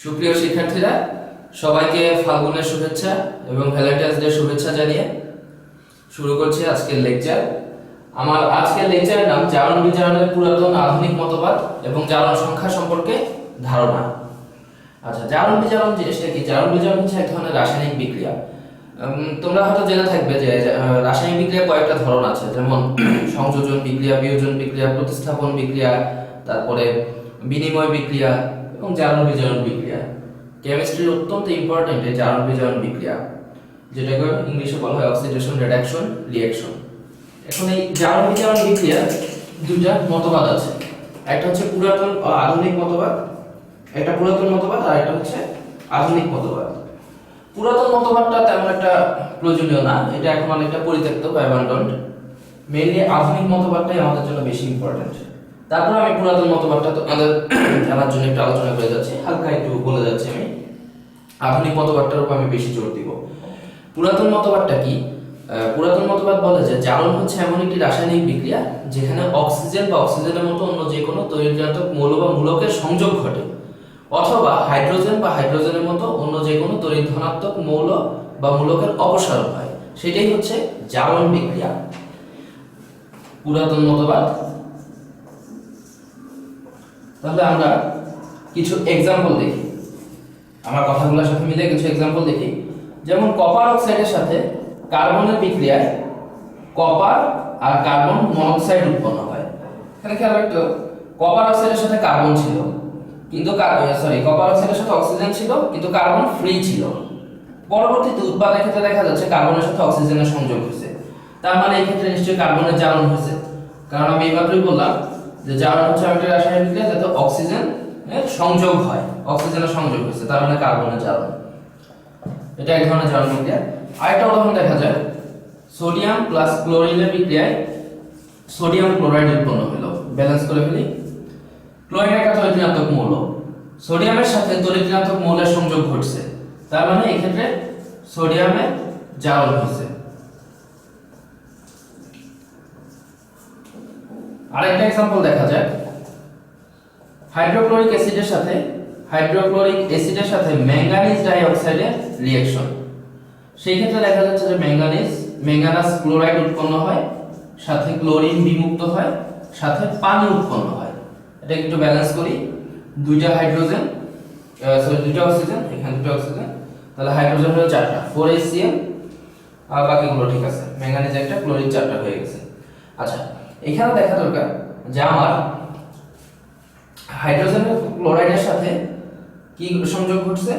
সুপ্রিয় শিক্ষার্থীরা, সবাইকে ফাল্গুনের শুভেচ্ছা এবং ভ্যালেন্টাইন্স ডে শুভেচ্ছা জানিয়ে শুরু করছি আজকের লেকচার। আমার আজকের লেকচারের নাম জারণ বিজারণের পুরাতন আধুনিক মতবাদ এবং জারণ সংখ্যা সম্পর্কে ধারণা। আচ্ছা, জারণ বিজারণ জিনিসটা কি? জারণ বিজারণ হচ্ছে এক ধরনের রাসায়নিক বিক্রিয়া। তোমরা হয়তো জেনে থাকবে যে রাসায়নিক বিক্রিয়া কয়েকটা ধরন আছে, যেমন সংযোজন বিক্রিয়া, বিয়োজন বিক্রিয়া, প্রতিস্থাপন বিক্রিয়া, তারপরে বিনিময় বিক্রিয়া এবং জারণ বিজারণ বিক্রিয়া। কেমিস্ট্রির অত্যন্ত ইম্পর্টেন্ট এই জারণ বিজারণ বিক্রিয়া, যেটাকে ইংলিশে বলা হয় অক্সিডেশন রিডাকশন রিঅ্যাকশন। এখন এই জারণ বিজারণ বিক্রিয়া দুইটা মতবাদ আছে, একটা হচ্ছে পুরাতন ও আধুনিক মতবাদ, একটা পুরাতন মতবাদ আর একটা হচ্ছে আধুনিক মতবাদ। পুরাতন মতবাদটা তেমন একটা প্রয়োজনীয় না, এটা এখন অনেকটা পরিত্যক্ত বা অ্যাবান্ডন্ড। মেইনলি আধুনিক মতবাদটাই আমাদের জন্য বেশি ইম্পর্টেন্ট। তারপর আমি পুরাতন মতবাদটা তো আমাদের জানার জন্য একটু আলোচনা করে যাচ্ছি, হালকা একটু বলে যাচ্ছি। আমি আধুনিক মতবাদটার উপর আমি বেশি জোর দিব। পুরাতন মতবাদটা কি? পুরাতন মতবাদ বলে যে জারণ হচ্ছে এমন একটি রাসায়নিক বিক্রিয়া যেখানে অক্সিজেন বা অক্সিজেনের মতো অন্য যে কোনো তড়িৎ মৌল বা মূলকের সংযোগ ঘটে, অথবা হাইড্রোজেন বা হাইড্রোজেনের মতো অন্য যে কোনো তড়িৎ ধনাত্মক মৌল বা মূলকের অপসারণ হয়, সেটাই হচ্ছে জারণ বিক্রিয়া। পুরাতন মতবাদ। তাহলে আমরা কিছু এক্সাম্পল দেখি, আমার কথাগুলোর সাথে মিলে কিছু এক্সাম্পল দেখি। যেমন কপার অক্সাইডের সাথে কার্বনের বিক্রিয়ায় কপার আর কার্বন মনোক্সাইড উৎপন্ন হয়। এখানে খেয়াল রাখতে, কপার অক্সাইডের সাথে কার্বন ছিল, কিন্তু কপার অক্সাইডের সাথে অক্সিজেন ছিল কিন্তু কার্বন ফ্রি ছিল। পরবর্তীতে উৎপাদনের ক্ষেত্রে দেখা যাচ্ছে কার্বনের সাথে অক্সিজেনের সংযোগ হয়েছে, তার মানে এই ক্ষেত্রে নিশ্চয়ই কার্বনের জারণ হয়েছে। কারণ আমি এইমাত্রই বললাম যে জারণ হচ্ছে একটা রাসায়নিক বিক্রিয়া যাতে অক্সিজেন এর সংযোগ হয়, অক্সিজেনের সংযোগ হয়েছে, তার মানে কার্বনের জারণ। এটা এক ধরনের জারণ বিক্রিয়া। আরেকটা উদাহরণ দেখা যায়, সোডিয়াম প্লাস ক্লোরিনের বিক্রিয়ায় সোডিয়াম ক্লোরাইড উৎপন্ন হলো। ব্যালেন্স করে ফেলি। ক্লোরিন একটা তড়িৎ ঋণাত্মক মৌল, সোডিয়ামের সাথে তড়িৎ ঋণাত্মক মৌলের সংযোগ ঘটছে, তার মানে এই ক্ষেত্রে সোডিয়ামের জারণ হয়েছে। আরেকটা एग्जांपल দেখা যায়, হাইড্রোক্লোরিক অ্যাসিডের সাথে ম্যাঙ্গানিজ ডাইঅক্সাইডের রিঅ্যাকশন। সেই ক্ষেত্রে দেখা যাচ্ছে যে ম্যাঙ্গানাস ক্লোরাইড উৎপন্ন হয়, সাথে ক্লোরিন বিমুক্ত হয়, সাথে পানি উৎপন্ন হয়। এটা একটু ব্যালেন্স করি। দুইটা অক্সিজেন, এখানে দুটো অক্সিজেন, তাহলে হাইড্রোজেন হলো 4টা, 4HCl, আর বাকিগুলো ঠিক আছে। ম্যাঙ্গানিজ একটা, ক্লোরিন 4টা হয়ে গেছে। আচ্ছা, এখানে দেখা দরকার যে আমার হাইড্রোজেন ক্লোরাইডের সাথে কি সংযোগ ঘটছে?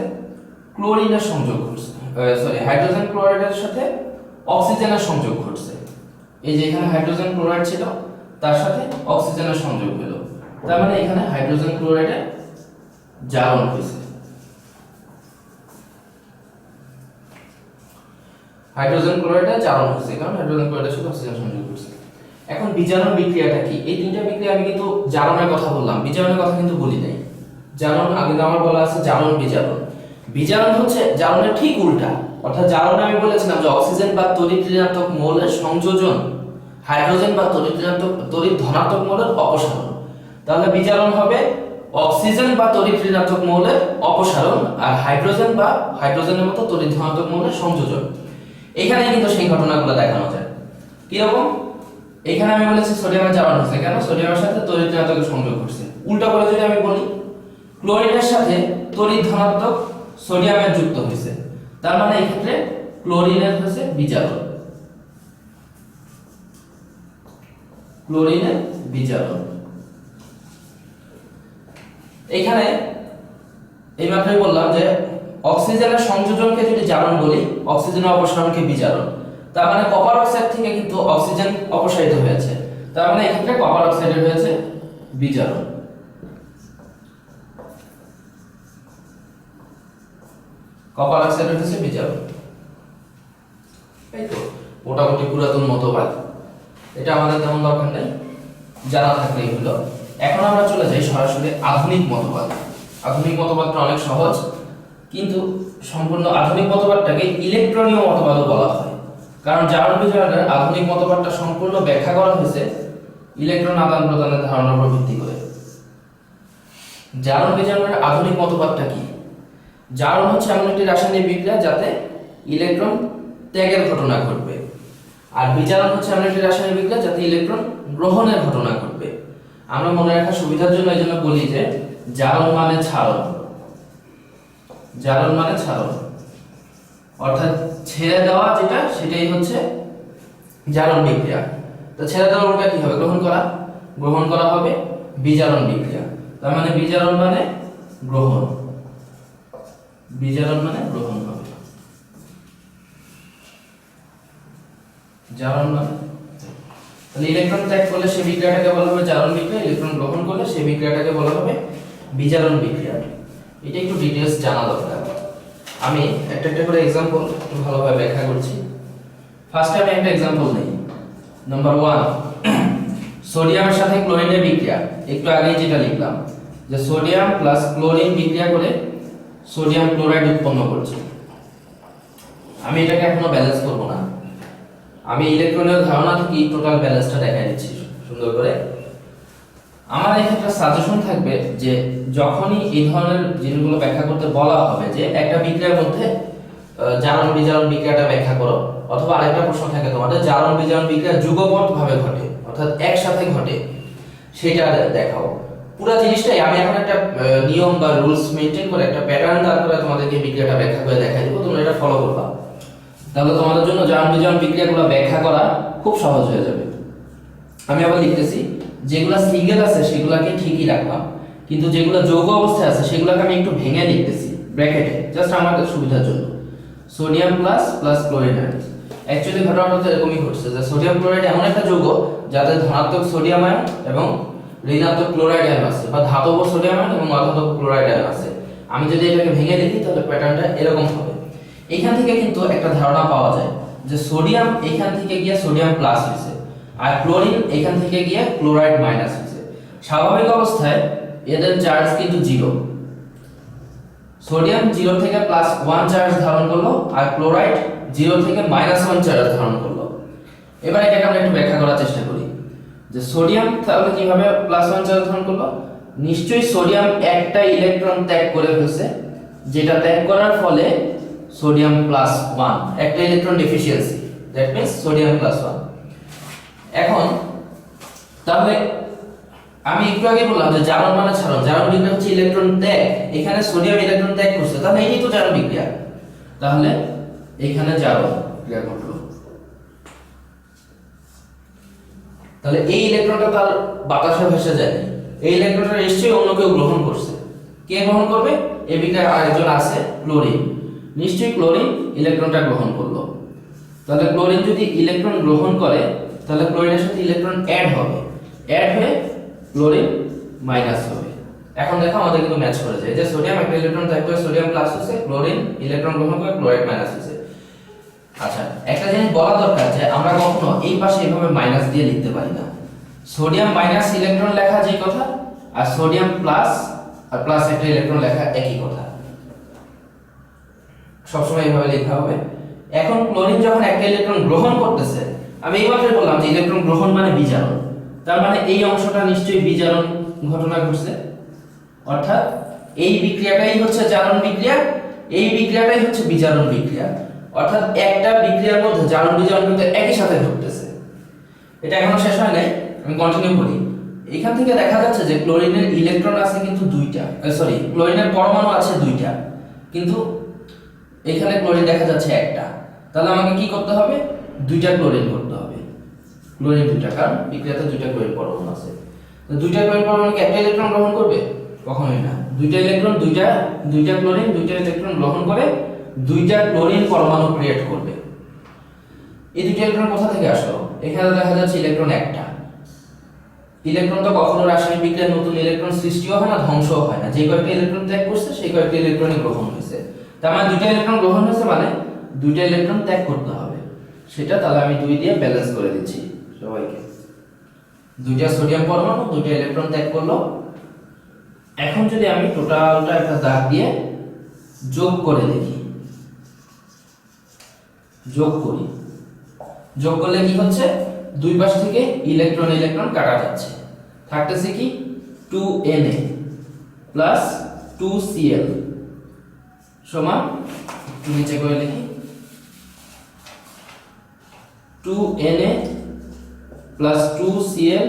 ক্লোরিনের সংযোগ ঘটছে। হাইড্রোজেন ক্লোরাইডের সাথে অক্সিজেনের সংযোগ ঘটছে। এই যে এখানে হাইড্রোজেন ক্লোরাইড ছিল, তার সাথে অক্সিজেনের সংযোগ হলো, তার মানে এখানে হাইড্রোজেন ক্লোরাইডের জারণ হয়েছে। হাইড্রোজেন ক্লোরাইডের জারণ হয়েছে কারণ হাইড্রোজেন ক্লোরাইডের সাথে অক্সিজেন সংযোগ ঘটছে। এখন বিজারণ বিক্রিয়াটা কি? এই তিনটা বিক্রিয়া আমি কিন্তু জারণের কথা বললাম, বিজারণের কথা কিন্তু বলি নাই। জারণ আগে আমার বলা আছে জারণ বিজারণ। বিজারণ হচ্ছে জারণের ঠিক উল্টা, অর্থাৎ জারণে আমি বলেছিলাম যে অক্সিজেন বা তড়িৎ ঋণাত্মক মৌলের সংযোজন, হাইড্রোজেন বা তড়িৎ ধনাত্মক মৌলের অপসারণ। তাহলে বিজারণ হবে অক্সিজেন বা তড়িৎ ঋণাত্মক মৌলের অপসারণ আর হাইড্রোজেন বা হাইড্রোজেনের মতো তড়িৎ ধনাত্মক মৌলের সংযোজন। এখানে কিন্তু সেই ঘটনাগুলো দেখানো যায়। কি রকম? এখানে আমি বলেছি সোডিয়ামের জারণ হচ্ছে, কেন? সোডিয়ামের সাথে তড়িৎ ঋণাত্মক সংযোগ ঘটছে। উল্টা করে যদি আমি বলি, ক্লোরিনের সাথে তড়িৎ ধনাত্মক সোডিয়ামের যুক্ত হয়েছে, তার মানে এই ক্ষেত্রে ক্লোরিনের হচ্ছে বিজারণ। ক্লোরিনের বিজারণ। এখানে এইমাত্রই বললাম যে অক্সিজেনের সংযোজনকে যদি জারণ বলি, অক্সিজেনের অপসারণকে বিজারণ। তার মানে কপার অক্সাইড থেকে কিন্তু অক্সিজেন অপসারিত হয়েছে, তার মানে এক্ষেত্রে কপার অক্সাইডের হয়েছে বিজারণ। কপার অক্সাইডের হয়েছে বিজারণ। এই তো মোটামুটি পুরাতন মতবাদ, এটা আমাদের তেমন দরকার নেই, জানা থাকলেই হলো। এখন আমরা চলে যাই সরাসরি আধুনিক মতবাদ। আধুনিক মতবাদটা অনেক সহজ, কিন্তু সম্পূর্ণ আধুনিক মতবাদটাকে ইলেকট্রনীয় মতবাদও বলা হয়, কারণ জারণ বিজারণের আধুনিক মতবাদটা সম্পূর্ণ ব্যাখ্যা করা হয়েছে ইলেকট্রন আদান প্রদানের ধারণার উপর ভিত্তি করে। জারণ বিজারণের আধুনিক মতবাদটা কি? জারণ হচ্ছে এমন একটি রাসায়নিক বিক্রিয়া যাতে ইলেকট্রন ত্যাগের ঘটনা ঘটবে, আর বিজারণ হচ্ছে এমন একটি রাসায়নিক বিক্রিয়া যাতে ইলেকট্রন গ্রহণের ঘটনা ঘটবে। আমরা মনে রাখার সুবিধার জন্য এই জন্য বলি যে জারণ মানে ছাড়ন, জারণ মানে ছাড়ন, অর্থাৎ ছেড়ে দেওয়া যেটা সেটাই হচ্ছে জারণ বিক্রিয়া। তো ছেড়ে দেওয়ার উল্টা কি হবে? গ্রহণ করা, গ্রহণ করা হবে বিজারণ বিক্রিয়া। তার মানে বিজারণ মানে গ্রহণ, বিজারণ মানে গ্রহণ হবে, জারণ মানে তাহলে ইলেকট্রন ত্যাগ করলে সেই বিক্রিয়াটাকে বলা হবে জারণ বিক্রিয়া, ইলেকট্রন গ্রহণ করলে সেই বিক্রিয়াটাকে বলা হবে বিজারণ বিক্রিয়া। এটা একটু ডিটেইলস জানা দরকার। আমি একটা একটা করে एग्जांपल একটু ভালোভাবে ব্যাখ্যা করছি। ফার্স্টে আমি একটা एग्जांपल নেই। নাম্বার 1, সোডিয়ামের সাথে ক্লোরিনের বিক্রিয়া। একটু আগেই যেটা লিখলাম যে সোডিয়াম প্লাস ক্লোরিন বিক্রিয়া করে সোডিয়াম ক্লোরাইড উৎপন্ন করছে। আমি এটাকে এখনো ব্যালেন্স করব না, আমি ইলেকট্রনের ধারণা থেকে টোটাল ব্যালেন্সটা দেখাই দিচ্ছি সুন্দর করে। আমার এই ক্ষেত্রে সাজেশন থাকবে যে যখনই এই ধরনের জিনিসগুলো ব্যাখ্যা করতে বলা হবে যে একটা বিক্রিয়ার মধ্যে জারণ বিজারণ বিক্রিয়াটা ব্যাখ্যা করো, অথবা আরেকটা প্রশ্ন থাকে তোমাদের জারণ বিজারণ বিক্রিয়া যুগপৎ ভাবে ঘটে অর্থাৎ একসাথে ঘটে, সেটা দেখাও। পুরো জিনিসটাই আমি এখন একটা নিয়ম বা রুলস মেইনটেইন করে একটা প্যাটার্ন দাঁড় করে তোমাদেরকে বিক্রিয়াটা ব্যাখ্যা করে দেখাই দেব, তোমরা এটা ফলো করবা। তাহলে তোমাদের জন্য জারণ বিজারণ বিক্রিয়াগুলো ব্যাখ্যা করা খুব সহজ হয়ে যাবে। আমি আবার লিখতেছি, যেগুলো সিঙ্গেল আছে সেগুলোকে ঠিকই রাখলাম, কিন্তু যেগুলো যৌগ অবস্থায় আছে সেগুলোকে আমি একটু ভেঙে লিখতেছি ব্র্যাকেটে, জাস্ট আমাদের সুবিধার জন্য। Sodium plus plus chlorine. Actually ঘটনাটা তো এরকমই ঘটছে যে সোডিয়াম ক্লোরাইড এমন একটা যৌগ যাতে ধনাত্মক সোডিয়াম আয়ন এবং ঋণাত্মক ক্লোরাইড আয়ন আছে, বা ধাতব সোডিয়াম আয়ন এবং অধাতব ক্লোরাইড আয়ন আছে। আমি যদি এটাকে ভেঙে লিখি তাহলে প্যাটার্নটা এরকম হবে। এখান থেকে কিন্তু একটা ধারণা পাওয়া যায় যে সোডিয়াম এখান থেকে গিয়ে সোডিয়াম প্লাস হয়েছে, আর ক্লোরিন এখান থেকে গিয়ে ক্লোরাইড মাইনাস হয়েছে। স্বাভাবিক অবস্থায় এদের চার্জ কিন্তু 0। সোডিয়াম 0 থেকে +1 চার্জ ধারণ করলো, আর ক্লোরাইড 0 থেকে -1 চার্জ ধারণ করলো। এবার এটাকে আমরা একটু ব্যাখ্যা করার চেষ্টা করি যে সোডিয়াম তাহলে কিভাবে +1 চার্জ ধারণ করলো। নিশ্চয়ই সোডিয়াম একটা ইলেকট্রন ত্যাগ করে ফেলছে, যেটা ত্যাগ করার ফলে সোডিয়াম +1 একটা electron deficiency, that means sodium +1। এখন তাহলে আমি একটু আগে বললাম যে জারণ মানে ছাড়ন, জারণ বিক্রিয়া হচ্ছে ইলেকট্রন ত্যাগ। এখানে সোডিয়াম ইলেকট্রন ত্যাগ করছে, তাহলে এটাই তো জারণ বিক্রিয়া। তাহলে এখানে জারণ বিক্রিয়া ঘটলো। তাহলে এই ইলেকট্রনটা তার বাতাসে ভেসে যায়, এই ইলেকট্রনটা নিশ্চয়ই অন্য কেউ গ্রহণ করছে। কে গ্রহণ করবে? এই বিক্রিয়ায় আরেকজন আছে ক্লোরিন, নিশ্চয়ই ক্লোরিন ইলেকট্রনটা গ্রহণ করলো। তাহলে ক্লোরিন যদি ইলেকট্রন গ্রহণ করে তাহলে ক্লোরিনের সাথে ইলেকট্রন অ্যাড হবে, অ্যাড হয়ে ক্লোরিন মাইনাস হবে। এখন দেখো আমাদের কিন্তু ম্যাচ করে যায় যে সোডিয়াম একটা ইলেকট্রন ত্যাগ করে সোডিয়াম প্লাস হয়েছে, ক্লোরিন ইলেকট্রন গ্রহণ করে ক্লোরাইড মাইনাস হয়েছে। আচ্ছা, একটা জিনিস বলা দরকার যে আমরা কখনো এই পাশে এইভাবে মাইনাস দিয়ে লিখতে পারি না। সোডিয়াম মাইনাস ইলেকট্রন লেখা যেই কথা, আর সোডিয়াম প্লাস আর প্লাস একটা ইলেকট্রন লেখা একই কথা, সবসময় এইভাবে লেখা হবে। এখন ক্লোরিন যখন একটা ইলেকট্রন গ্রহণ করতেছে, আমি এইমাত্র বললাম যে ইলেকট্রন গ্রহণ মানে বিজারণ, তার মানে এই অংশটা নিশ্চয়ই বিজারণ ঘটনা ঘটছে, অর্থাৎ এই বিক্রিয়াটাই হচ্ছে জারণ বিক্রিয়া, এই বিক্রিয়াটাই হচ্ছে বিজারণ বিক্রিয়া। অর্থাৎ একটা বিক্রিয়ার মধ্যে জারণ বিজারণ কিন্তু একই সাথে ঘটতেছে। এটা এখনো শেষ হয় নাই, আমি কন্টিনিউ করি। এখান থেকে দেখা যাচ্ছে যে ক্লোরিনের ইলেকট্রন আছে কিন্তু দুইটা, সরি ক্লোরিনের পরমাণু আছে দুইটা, কিন্তু এখানে ক্লোরিন দেখা যাচ্ছে একটা। তাহলে আমাকে কি করতে হবে? দুইটা ক্লোরিন করতে হবে, ক্লোরিন দুইটা, কারণ বিক্রিয়াতে দুইটা ক্লোরিন পরমাণু আছে। তো দুইটা ক্লোরিন পরমাণু কি একটা ইলেকট্রন গ্রহণ করবে? কখনোই না। দুইটা ইলেকট্রন দুইটা ক্লোরিন দুইটা ইলেকট্রন গ্রহণ করে দুইটা ক্লোরিন পরমাণু ক্রিয়েট করবে। এই দুইটা ইলেকট্রন কোথা থেকে আসলো? এখানে দেখা যাচ্ছে ইলেকট্রন একটা। ইলেকট্রন তো কখনো রাসায়নিক বিক্রিয়ায় নতুন ইলেকট্রন সৃষ্টিও হয় না, ধ্বংসও হয় না। যে কয়েকটা ইলেকট্রন ত্যাগ করছে সেই কয়েকটা ইলেকট্রনই গ্রহণ হয়েছে। তার মানে দুইটা ইলেকট্রন গ্রহণ হয়েছে মানে দুইটা ইলেকট্রন ত্যাগ করতে হবে। সেটা তাহলে আমি 2 দিয়ে ব্যালেন্স করে দিচ্ছি সবাইকে। দুইটা সোডিয়াম পরমাণু দুইটা ইলেকট্রন ত্যাগ করলো। এখন যদি আমি টোটালটা একটা দাগ দিয়ে যোগ করে দেখি, যোগ করি, যোগ করলে কি হচ্ছে? দুই পাশ থেকে ইলেকট্রন ইলেকট্রন কাটা যাচ্ছে, থাকতেছে কি 2Na প্লাস 2Cl সমান একটু নিচে করে লিখি 2Na প্লাস 2Cl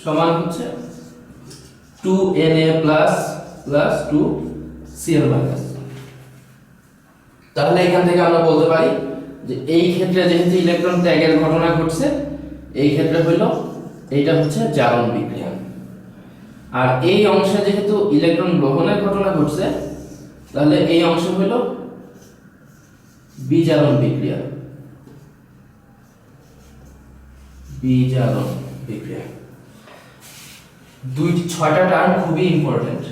সমান হচ্ছে 2Na প্লাস 2Cl মাইনাস। তাহলে এখান থেকে আমরা বলতে পারি যে এই ক্ষেত্রে যেহেতু ইলেকট্রন ত্যাগের ঘটনা ঘটছে, এই ক্ষেত্রে হলো এইটা হচ্ছে জারণ বিক্রিয়া, আর এই অংশে যেহেতু ইলেকট্রন গ্রহণের ঘটনা ঘটছে, তাহলে এই অংশ হলো বিজারণ বিক্রিয়া। বিজারণ বিক্রিয়া ছয়টা টার্ম খুবই ইম্পর্টেন্ট: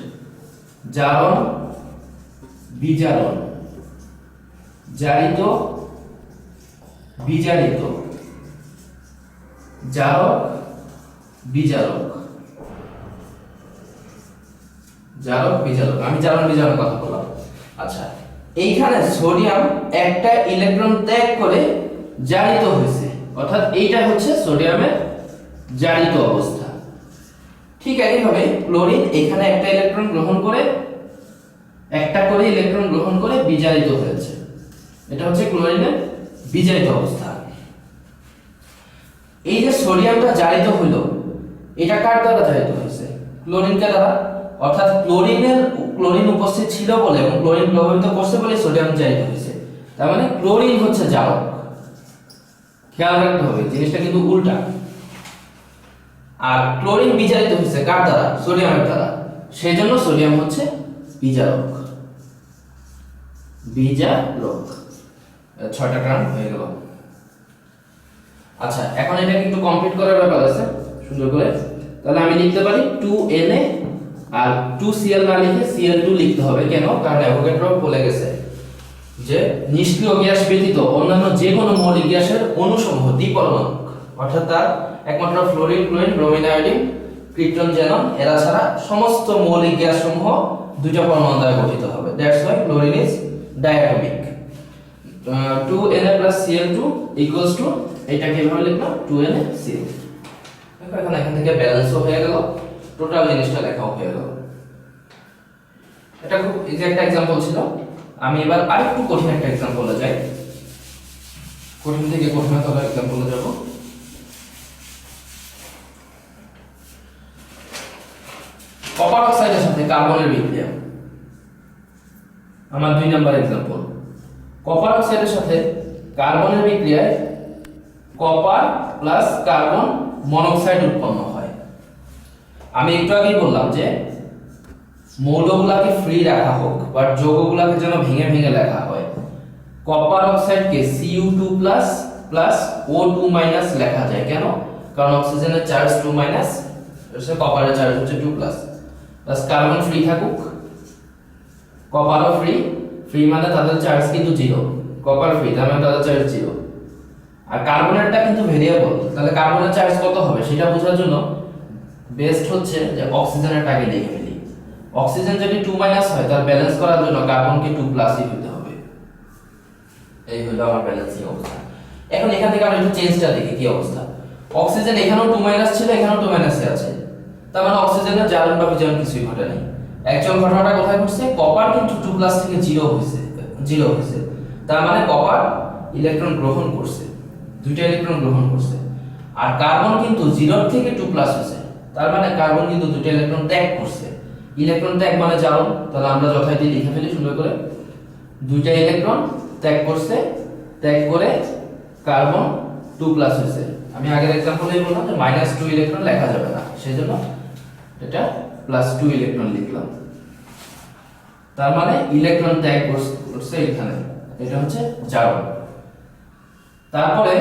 জারণ, বিজারণ, জারিত, বিজারিত, জারক, বিজারক। জারক, বিজারক, আমি জারণ বিজারণের কথা বললাম। আচ্ছা, এইখানে সোডিয়াম একটা ইলেকট্রন ত্যাগ করে জারিত হয়েছে, অর্থাৎ এইটা হচ্ছে সোডিয়ামের জারিত অবস্থা। ঠিক একইভাবে ক্লোরিন এখানে একটা ইলেকট্রন গ্রহণ করে বিজারিত হয়েছে, এটা হচ্ছে ক্লোরিনের বিজারিত অবস্থা। এই যে সোডিয়ামটা জারিত হলো, এটা কার দ্বারা জারিত হয়েছে? ক্লোরিনকে দ্বারা, অর্থাৎ ক্লোরিন উপস্থিত ছিল বলে এবং ক্লোরিন প্রভাবিত করছে বলে সোডিয়াম জারিত হয়েছে। তার মানে ক্লোরিন হচ্ছে জারক। খেয়াল রাখতে হবে, জিনিসটা কিন্তু উল্টা। আর ক্লোরিন বিজারিত হয়েছে কার দ্বারা? সোডিয়ামের দ্বারা, সেজন্য সোডিয়াম হচ্ছে বিজারক। বিজারক, 6টা টার্ম হয়ে গেল। আচ্ছা, এখন এটা একটু কমপ্লিট করার ব্যাপার আছে সুন্দর করে। তাহলে আমি লিখতে পারি 2Na আর 2Cl না লিখে Cl2 লিখতে হবে। কেন? কারণ অ্যাভোগাড্রো বলে গেছে যে নিষ্ক্রিয় গ্যাস ব্যতীত অন্যান্য যে কোনো মৌলিক গ্যাসের অণুসমূহ দ্বিপরমাণুক, অর্থাৎ তার একমাত্র fluorine, chlorine, bromine, iodine, krypton, xenon এরা ছাড়া সমস্ত মৌলিক গ্যাস সমূহ দুইটা পরমাণু দ্বারা গঠিত হবে। That's why chlorine is diatomic. 2Na plus Cl2 equals to এটা কিভাবে লিখলাম? 2NaCl। এখন এখান থেকে ব্যালেন্সও হয়ে গেল, টোটাল জিনিসটা লেখাও হয়ে গেল। এটা খুব ইজি একটা एग्जांपल ছিল। আমি এবার আরেকটু কঠিন একটা एग्जांपल যাই। কঠিন থেকে কঠিনতর एग्जांपल যাব। কপার অক্সাইডের সাথে কার্বনের বিক্রিয়া। আমার 2 নাম্বার एग्जांपल। কপার অক্সাইডের সাথে কার্বনের বিক্রিয়ায় কপার প্লাস কার্বন মনোক্সাইড উৎপন্ন হয়। আমি একটু আগেই বললাম যে মৌলগুলোকে ফ্রি রাখা হোক বা যৌগগুলোকে যেন ভেঙে ভেঙে লেখা হয়। কপার অক্সাইডকে Cu2+ প্লাস O2- লেখা যায়। কেন? কারণ অক্সিজেনের চার্জ 2- এসে কপারের চার্জ হচ্ছে 2+। প্লাস কার্বন ফ্রি থাকুক, কপারও ফ্রি মানে তাদের চার্জ কিন্তু 0, কপার ফ্রি তার মানে তাদের চার্জ 0। আর কার্বনেরটা কিন্তু ভেরিয়েবল, তাহলে কার্বনের চার্জ কত হবে সেটা বোঝার জন্য বেস্ট হচ্ছে যে অক্সিজেনেরটাকে লিখে ফেলি। অক্সিজেন যদি 2- হয় তার ব্যালেন্স করার জন্য কার্বনকে 2+ই হতে হবে। এই হলো আমার ব্যালেন্সিং অবস্থা। এখন এখান থেকে আমরা একটু চেঞ্জটা দেখি কি অবস্থা। অক্সিজেন এখানেও 2- ছিল, এখানেও 2- আছে, তার মানে অক্সিজেনের জারণ বা বিজারণ কিছুই ঘটে নাই। অ্যাকচুয়াল ঘটনাটা কোথায় ঘটছে? কপার কিন্তু 2+ থেকে 0 হয়েছে, তার মানে কপার ইলেকট্রন গ্রহণ করছে, দুইটা ইলেকট্রন গ্রহণ করছে। আর কার্বন কিন্তু 0 থেকে 2+ হয়েছে, তার মানে কার্বন কিন্তু দুইটা ইলেকট্রন ত্যাগ করছে। ইলেকট্রন ত্যাগ মানে জারণ, তাহলে আমরা যথারীতি লিখে ফেলি সুন্দর করে। দুইটা ইলেকট্রন ত্যাগ করছে, ত্যাগ করে কার্বন 2+ হয়েছে। আমি আগের एग्जांपलই বললাম যে -2 ইলেকট্রন লেখা যাবে না, সেজন্য এটা +2 ইলেকট্রন লিখলাম। তার মানে ইলেকট্রন ত্যাগ করছে এখানে, এটা হচ্ছে জারণ। তারপরে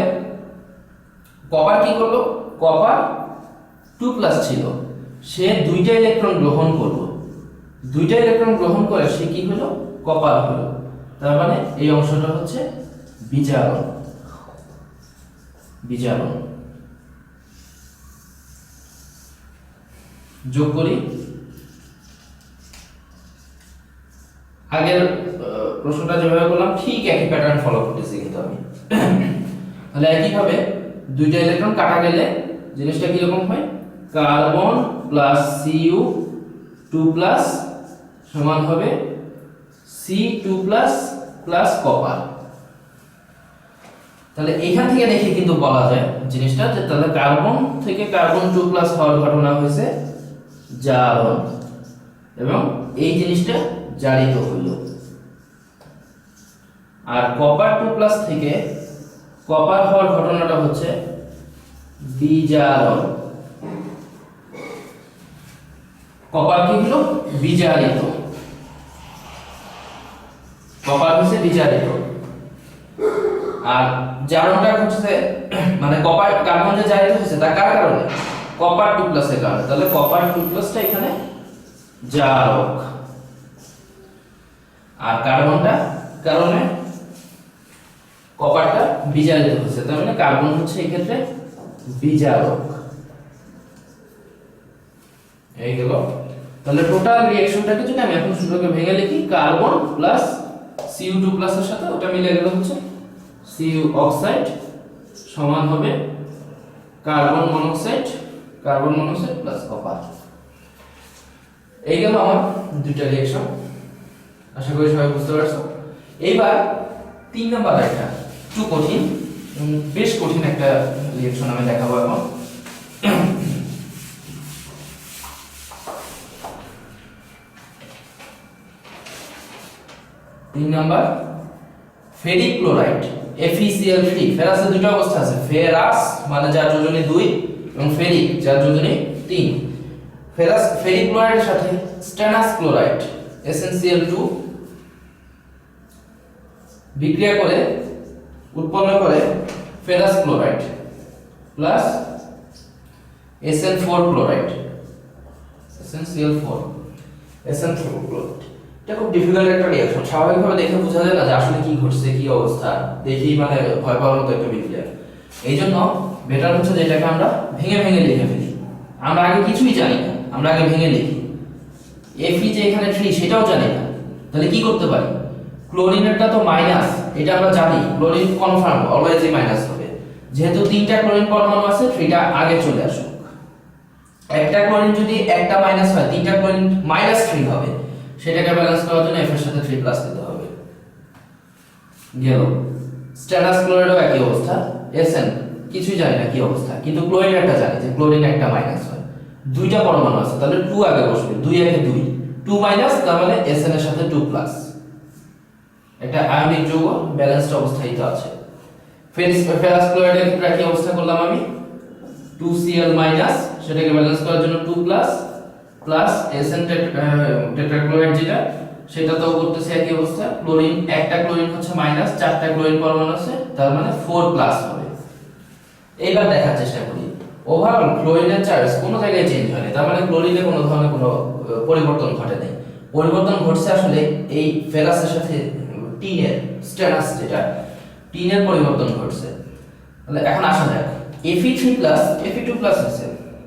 কপার কি করলো? কপার 2+ ছিল, সে দুইটা ইলেকট্রন গ্রহণ করলো, দুইটা ইলেকট্রন গ্রহণ করে সে কি হলো? কপার হলো। তার মানে এই অংশটা হচ্ছে বিজারণ। বিজারণ যোগ করি। আগের প্রশ্নটা যেভাবে করলাম ঠিক একই প্যাটার্ন ফলো করতেছি কিন্তু আমি। তাহলে একইভাবে দুইটা ইলেকট্রন কাটা গেলে জিনিসটা কি রকম হয়? কার্বন প্লাস Cu2+ সমান হবে C2 প্লাস প্লাস কপার। তাহলে এখান থেকে দেখে কিন্তু বলা যায় জিনিসটা যে তাহলে কার্বন থেকে কার্বন 2 প্লাস হওয়ার ঘটনা হয়েছে জারণ, এবং এই জিনিসটা জারিত হইল। আর কপার 2 প্লাস থেকে কপার হওয়ার ঘটনাটা হচ্ছে বিজারণ। কপার কি হলো? বিজারিত। কপার হচ্ছে বিজারিত। আর জারণটা হচ্ছে মানে কপার কার্বন যে জারিত হচ্ছে তা কার কারণে? কপার 2 প্লাসের কারণে। তাহলে কপার 2 প্লাসটা এখানে জারক, আর কার্বনটা কারণে কপারটা বিজারিত হচ্ছে, তার মানে কার্বন হচ্ছে এই ক্ষেত্রে বিজারক। এই গেল। তাহলে টোটাল রিঅ্যাকশনটাকে যদি আমি এখন সূত্রকে ভেঙে লিখি, কার্বন প্লাস Cu2 প্লাসের সাথে ওটা মিলে গেল হচ্ছে Cu অক্সাইড সমান হবে কার্বন মনোক্সাইড প্লাস কপার। এই গেল আমার দুইটা রিঅ্যাকশন। আশা করি সবাই বুঝতে পারছো। এইবার 3 নাম্বার একটা একটু কঠিন, বেশ কঠিন একটা রিঅ্যাকশন আমি দেখাবো এখন। 3 নাম্বার ফেরিক ক্লোরাইড FeCl3। ফেরাসের দুটো অবস্থা আছে, ফেরাস মানে যার যোজনী 2 এবং ফেরিক যার যোজনী 3। ফেরিক ক্লোরাইডের সাথে স্টেনাস ক্লোরাইড SnCl2 বিক্রিয়া করে উৎপন্ন করে ferrous chloride plus SN4 chloride SnCl4 SN4 chloride. এটা খুব ডিফিকাল্ট একটা রিঅ্যাকশন। স্বাভাবিকভাবে দেখে বোঝা যায় না যে আসলে কি ঘটছে, কি অবস্থা, দেখেই মানে ভয় পাওয়ার মতো একটা বিক্রিয়া। এই জন্য বেটার হচ্ছে যে এটাকে আমরা ভেঙে ভেঙে লিখে ফেলি। আমরা আগে কিছুই জানি না, আমরা আগে ভেঙে লিখি। Fe যে এখানে 3 সেটাও জানি না, তাহলে কি করতে পারি? ক্লোরিনেরটা তো মাইনাস, এটা আমরা জানি, ক্লোরিন কনফার্ম অলওয়েজই মাইনাস হবে। যেহেতু 3টা ক্লোরিন পরমাণু আছে, 3টা আগে চলে আসুক। একটা ক্লোরিন যদি একটা মাইনাস হয়, 3টা ক্লোরিন -3 হবে, সেটাকে ব্যালেন্স করার জন্য F এর সাথে 3 প্লাস দিতে হবে। গেল। স্টেনাস ক্লোরাইডও একই অবস্থা, Sn কিছুই জানি না কি অবস্থা, কিন্তু ক্লোরিনেরটা জানি যে ক্লোরিন একটা মাইনাস হয়, 2টা পরমাণু আছে, তাহলে 2 আগে বসবে, 2 একে 2, 2 মাইনাস, তার মানে Sn এর সাথে 2 প্লাস। একটা আয়নিক যৌগ ব্যালেন্সড অবস্থায় তো আছে। ফেরাস ক্লোরাইডের ক্ষেত্রে কি অবস্থা করলাম আমি? 2Cl মাইনাস, সেটাকে ব্যালেন্স করার জন্য 2 প্লাস প্লাস Sn টেট্রাক্লোরাইড যেটা, সেটা তো করতেছে একই অবস্থা। ক্লোরিন একটা ক্লোরিন হচ্ছে মাইনাস, 4টা ক্লোরিন পরমাণু আছে, তার মানে 4 প্লাস হবে। এইবার দেখার চেষ্টা করি ওভারঅল ক্লোরিনের চার্জ কোনো জায়গায় চেঞ্জ হয়নি, তার মানে ক্লোরিনে কোনো ধরনের কোনো পরিবর্তন ঘটে নাই। পরিবর্তন ঘটছে আসলে এই ফেরাসের সাথে টিনের স্ট্যাটাস, যেটা টিনের পরিবর্তন ঘটছে। তাহলে এখন আসা যাক, Fe3 প্লাস Fe2 প্লাস হচ্ছে,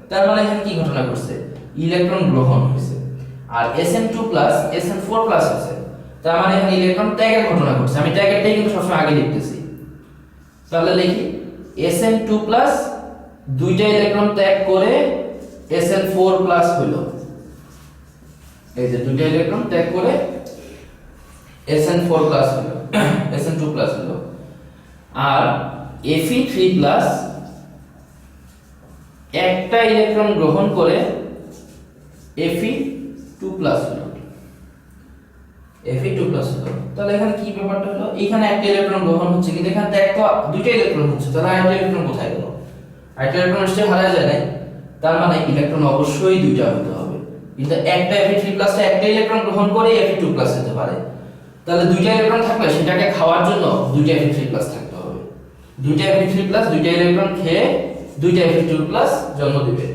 তার মানে এখানে কি ঘটনা ঘটছে? ইলেকট্রন গ্রহণ হয়েছে। আর Sn2 প্লাস Sn4 প্লাস হচ্ছে, তার মানে এখানে ইলেকট্রন ত্যাগের ঘটনা ঘটছে। আমি ত্যাগেরটাই কিন্তু সবসময় আগে লিখতেছি, তাহলে লিখি Sn2 প্লাস 2টা ইলেকট্রন ত্যাগ করে Sn4 প্লাস হলো। এই যে 2টা ইলেকট্রন ত্যাগ করে Sn4 প্লাস হলো, Sn2 প্লাস হলো। আর Fe3 প্লাস একটা ইলেকট্রন গ্রহণ করে Fe2 প্লাস হলো, Fe2 প্লাস হলো। তাহলে এখানে কি ব্যাপারটা হলো? এখানে একটা ইলেকট্রন গ্রহণ হচ্ছে, কিন্তু এখানে ত্যাগ তো 2টা ইলেকট্রন হচ্ছে, তাহলে আরেকটা ইলেকট্রন কোথায় গেল? আরেকটা ইলেকট্রন নিশ্চয়ই হারিয়ে যায় নাই, তার মানে ইলেকট্রন অবশ্যই 2টা হতে হবে। কিন্তু একটা Fe3 প্লাসটা একটা ইলেকট্রন গ্রহণ করে Fe2 প্লাস হতে পারে, তাহলে 2টা ইলেকট্রন থাকলে সেটাকে খাওয়ার জন্য 2টা Fe3 প্লাস থাকতে হবে। 2টা Fe3 প্লাস 2টা ইলেকট্রন খেয়ে 2টা Fe2 প্লাস জন্ম দিবে।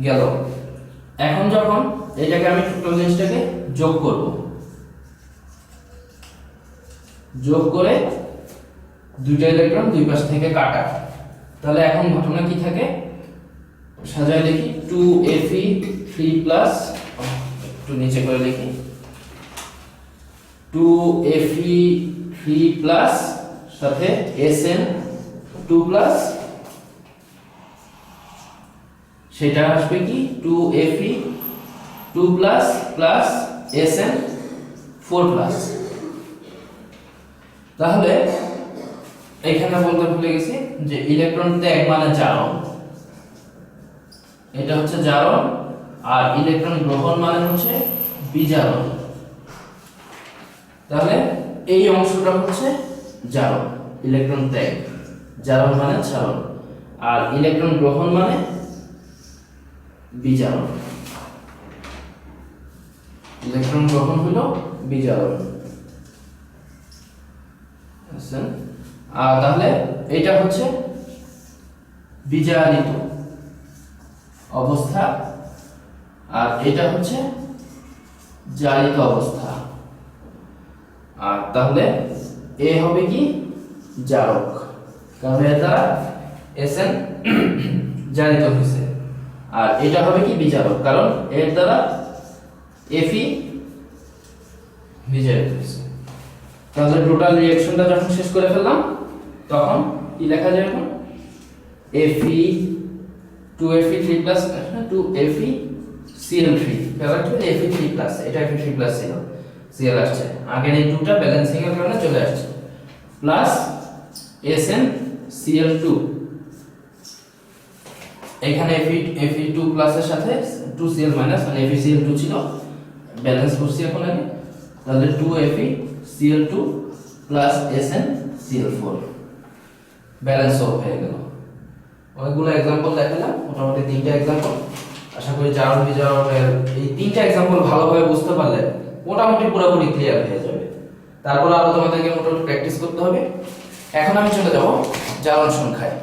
গেল। এখন যখন এটাকে আমি টোটাল জিনিসটাকে যোগ করব, যোগ করে 2টা ইলেকট্রন দুই পাশ থেকে কাটা, তাহলে এখন ঘটনা কি থাকে? সাজায় লিখি 2Fe3 প্লাস, একটু নিচে করে লিখি 2Fe3 প্লাস সাথে Sn2 প্লাস, সেটা আসবে কি 2Fe2 plus plus Sn4 4 plus. তাহলে এখানে বলতে ভুলে গেছি যে ইলেকট্রন ত্যাগ মানে জারণ, এটা হচ্ছে জারণ, আর ইলেকট্রন গ্রহণ মানে হচ্ছে বিজারণ। তাহলে এই অংশটা হচ্ছে জারণ, ইলেকট্রন ত্যাগ, জারণ মানে ছাড়ন, আর ইলেকট্রন গ্রহণ মানে বিজারণ। ইলেকট্রন গ্রহণ হলো বিজারণ। আর তাহলে এটা হচ্ছে বিজারিত অবস্থা, আর এটা হচ্ছে জারিত অবস্থা। আর তাহলে এ হবে কি জারক, কারণ এর দ্বারা এসএন জারিত হয়েছে, আর এটা হবে কি বিজারক, কারণ এর দ্বারা এফই বিজারিত হয়েছে। তাহলে টোটাল রিঅ্যাকশনটা যখন শেষ করে ফেললাম তখন কি লেখা যায়? এখন Fe 2Fe3+ 2FeCl3, favourite Fe3+, এটা Fe3+ ছিল, Cl আসছে, আগের এই দুটো ব্যালেন্সিং এর কারণে চলে আসছে, প্লাস SnCl2, এখানে Fe2+ এর সাথে 2Cl- মানে FeCl2 ছিল, ব্যালেন্স করছি এখন আগে, তাহলে 2FeCl2 প্লাস SnCl4 ব্যালেন্স হয়ে গেল। অনেকগুলো एग्जांपल দেখালাম, মোটামুটি 3টা एग्जांपल। আশা করি জারণ বিজারণের এই 3টা एग्जांपल ভালোভাবে বুঝতে পারলে মোটামুটি পুরোপুরি ক্লিয়ার হয়ে যাবে। তারপর আরো তোমাদেরকে মোটামুটি প্র্যাকটিস করতে হবে। এখন আমি চলে যাব জারণ সংখ্যায়।